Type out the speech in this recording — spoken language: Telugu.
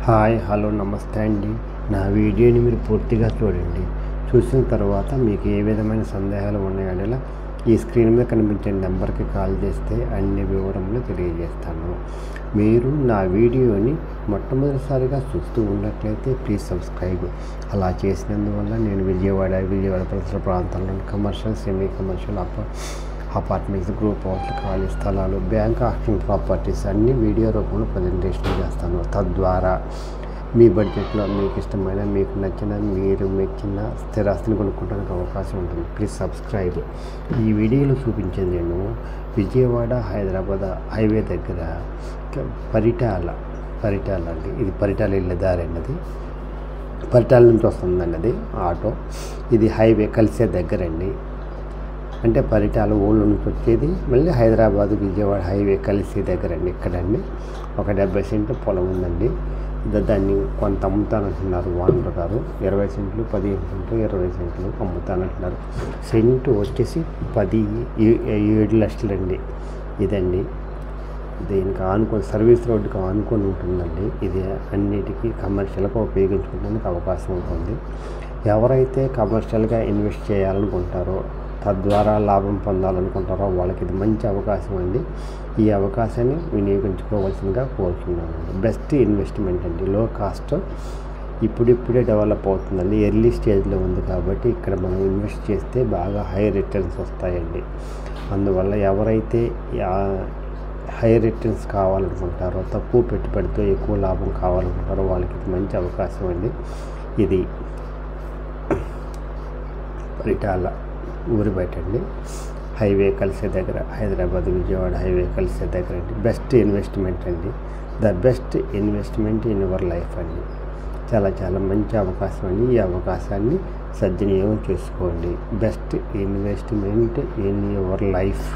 హాయ్ హలో నమస్తే అండి. నా వీడియోని మీరు పూర్తిగా చూడండి. చూసిన తర్వాత మీకు ఏ విధమైన సందేహాలు ఉన్నాయనేలా ఈ స్క్రీన్ మీద కనిపించే నెంబర్కి కాల్ చేస్తే అన్ని వివరములు తెలియజేస్తాను. మీరు నా వీడియోని మొట్టమొదటిసారిగా చూస్తూ ఉన్నట్లయితే ప్లీజ్ సబ్స్క్రైబ్. అలా చేసినందువల్ల నేను విజయవాడ పరిసర ప్రాంతాల్లో commercial, semi commercial apartments, group హౌస్లు, ఖాళీ స్థలాలు, బ్యాంక్ ఆక్షన్ ప్రాపర్టీస్ అన్నీ వీడియో రూపంలో ప్రజెంటేషన్ చేస్తాను. తద్వారా మీ బడ్జెట్లో మీకు ఇష్టమైన, మీకు నచ్చిన, మీరు మెచ్చిన స్థిరాస్తిని కొనుక్కోవడానికి అవకాశం ఉంటుంది. Please subscribe. ఈ వీడియోలో చూపించేది నేను విజయవాడ హైదరాబాద్ హైవే దగ్గర పరిటాల అండి. ఇది పరిటాల ఇళ్ళ దారి అన్నది, పరిటాల నుంచి వస్తుందండి అది ఆటో. ఇది హైవే కలిసే దగ్గరండి. అంటే పరిటాల ఊళ్ళో నుంచి వచ్చేది మళ్ళీ హైదరాబాదు విజయవాడ హైవే కలిసి దగ్గరండి. ఇక్కడండి ఒక 70 సెంట్లు పొలం ఉందండి. దాన్ని కొంత అమ్ముతానంటున్నారు ఓనర్ గారు. 20 సెంట్లు, 15 సెంట్లు, 20 సెంట్లు అమ్ముతానంటున్నారు. సెంటు వచ్చేసి 17 లక్షలండి. ఇదండి, దీనికి ఆనుకొని సర్వీస్ రోడ్డుకి ఆనుకొని ఉంటుందండి. ఇది అన్నిటికీ కమర్షియల్గా ఉపయోగించుకోవడానికి అవకాశం ఉంటుంది. ఎవరైతే కమర్షియల్గా ఇన్వెస్ట్ చేయాలనుకుంటారో, తద్వారా లాభం పొందాలనుకుంటారో వాళ్ళకి ఇది మంచి అవకాశం అండి. ఈ అవకాశాన్ని వినియోగించుకోవాల్సిందిగా కోరుతున్నాను. బెస్ట్ ఇన్వెస్ట్మెంట్ అండి, లో కాస్ట్, ఇప్పుడిప్పుడే డెవలప్ అవుతుందండి, ఎర్లీ స్టేజ్లో ఉంది కాబట్టి ఇక్కడ మనం ఇన్వెస్ట్ చేస్తే బాగా హై రిటర్న్స్ వస్తాయండి. అందువల్ల ఎవరైతే హై రిటర్న్స్ కావాలనుకుంటారో, తక్కువ పెట్టుబడితో ఎక్కువ లాభం కావాలనుకుంటారో వాళ్ళకి ఇది మంచి అవకాశం అండి. ఇది పరిటాల ఊరి బయట అండి, హైవే కలిసే దగ్గర, హైదరాబాద్ విజయవాడ హైవే కలిసే దగ్గర అండి. బెస్ట్ ఇన్వెస్ట్మెంట్ అండి, the best investment in your life అండి. చాలా మంచి అవకాశం అండి. ఈ అవకాశాన్ని సద్వినియోగం చేసుకోండి. Best investment in your life.